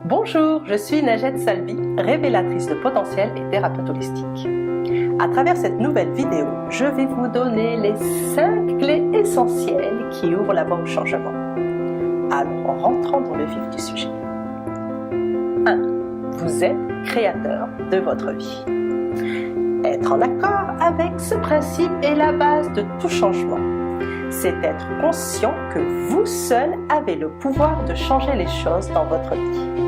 Bonjour, je suis Najette Salvi, révélatrice de potentiel et thérapeute holistique. À travers cette nouvelle vidéo, je vais vous donner les 5 clés essentielles qui ouvrent la voie au changement. Alors, rentrons dans le vif du sujet. 1. Vous êtes créateur de votre vie. Être en accord avec ce principe est la base de tout changement. C'est être conscient que vous seul avez le pouvoir de changer les choses dans votre vie.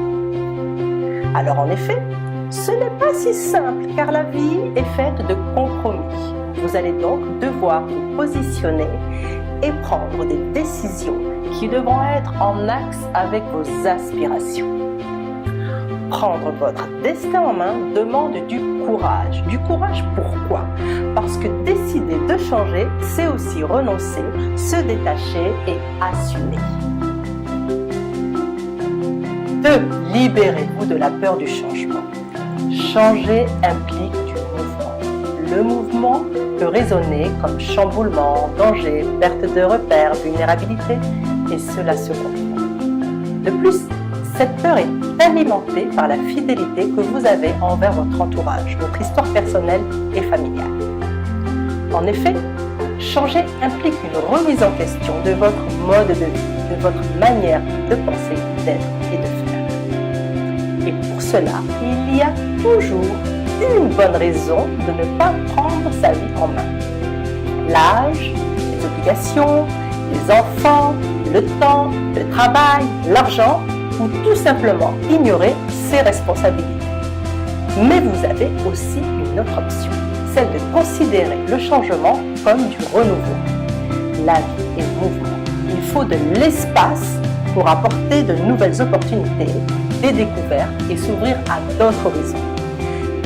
Alors en effet, ce n'est pas si simple car la vie est faite de compromis. Vous allez donc devoir vous positionner et prendre des décisions qui devront être en axe avec vos aspirations. Prendre votre destin en main demande du courage. Du courage pourquoi? Parce que décider de changer, c'est aussi renoncer, se détacher et assumer. 2. Libérez-vous de la peur du changement. Changer implique du mouvement. Le mouvement peut résonner comme chamboulement, danger, perte de repères, vulnérabilité, et cela se comprend. De plus, cette peur est alimentée par la fidélité que vous avez envers votre entourage, votre histoire personnelle et familiale. En effet, changer implique une remise en question de votre mode de vie, de votre manière de penser, d'être et de faire. Et pour cela, il y a toujours une bonne raison de ne pas prendre sa vie en main. L'âge, les obligations, les enfants, le temps, le travail, l'argent, ou tout simplement ignorer ses responsabilités. Mais vous avez aussi une autre option, celle de considérer le changement comme du renouveau. La vie est mouvement. Il faut de l'espace pour apporter de nouvelles opportunités, des découvertes et s'ouvrir à d'autres horizons.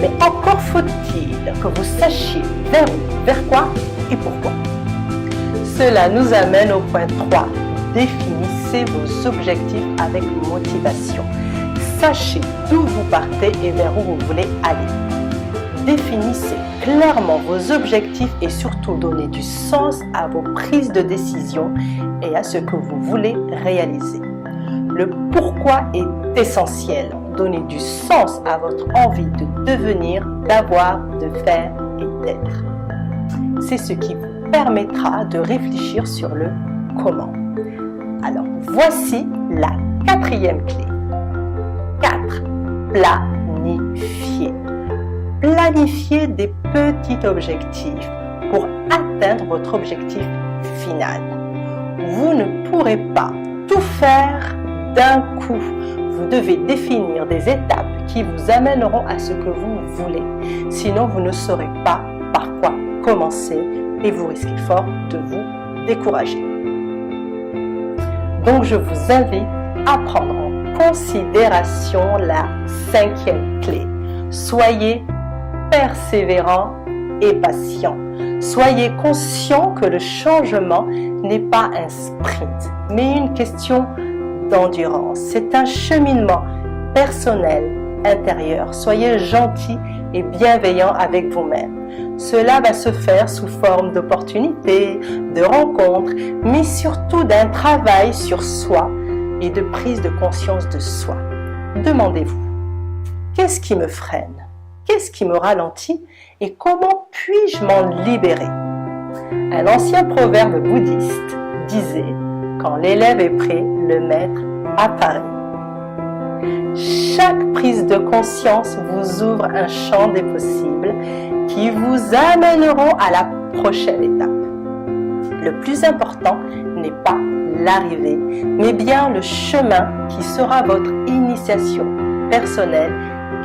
Mais encore faut-il que vous sachiez vers où, vers quoi et pourquoi. Cela nous amène au point 3. Définissez vos objectifs avec motivation. Sachez d'où vous partez et vers où vous voulez aller. Définissez clairement vos objectifs et surtout donnez du sens à vos prises de décision et à ce que vous voulez réaliser. Le pourquoi est essentiel. Donnez du sens à votre envie de devenir, d'avoir, de faire et d'être. C'est ce qui vous permettra de réfléchir sur le comment. Alors, voici la 4e clé. 4. Planifier. Planifiez des petits objectifs pour atteindre votre objectif final. Vous ne pourrez pas tout faire d'un coup. Vous devez définir des étapes qui vous amèneront à ce que vous voulez. Sinon, vous ne saurez pas par quoi commencer et vous risquez fort de vous décourager. Donc, je vous invite à prendre en considération la 5e clé. Soyez persévérant et patient. Soyez conscient que le changement n'est pas un sprint, mais une question d'endurance. C'est un cheminement personnel, intérieur. Soyez gentil et bienveillant avec vous-même. Cela va se faire sous forme d'opportunités, de rencontres, mais surtout d'un travail sur soi et de prise de conscience de soi. Demandez-vous, qu'est-ce qui me freine? Qu'est-ce qui me ralentit? Et comment puis-je m'en libérer? Un ancien proverbe bouddhiste disait « Quand l'élève est prêt, le maître apparaît ». Chaque prise de conscience vous ouvre un champ des possibles qui vous amèneront à la prochaine étape. Le plus important n'est pas l'arrivée, mais bien le chemin qui sera votre initiation personnelle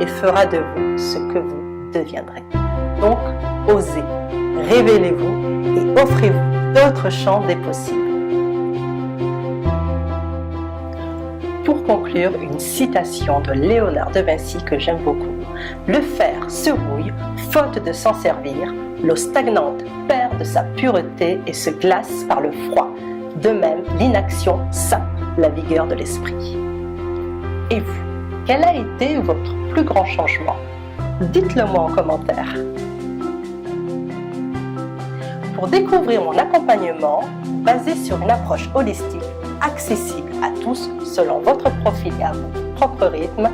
et fera de vous ce que vous deviendrez. Donc, osez, révélez-vous et offrez-vous d'autres champs des possibles. Pour conclure, une citation de Léonard de Vinci que j'aime beaucoup. Le fer se rouille, faute de s'en servir. L'eau stagnante perd de sa pureté et se glace par le froid. De même, l'inaction sape la vigueur de l'esprit. Et vous, quel a été votre plus grand changement? Dites-le moi en commentaire. Pour découvrir mon accompagnement basé sur une approche holistique accessible à tous selon votre profil et à vos propre rythme,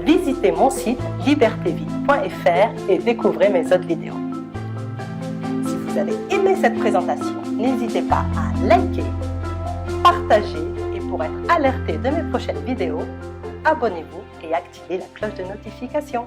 visitez mon site libertévie.fr et découvrez mes autres vidéos. Si vous avez aimé cette présentation, n'hésitez pas à liker, partager et pour être alerté de mes prochaines vidéos, abonnez-vous et activez la cloche de notification.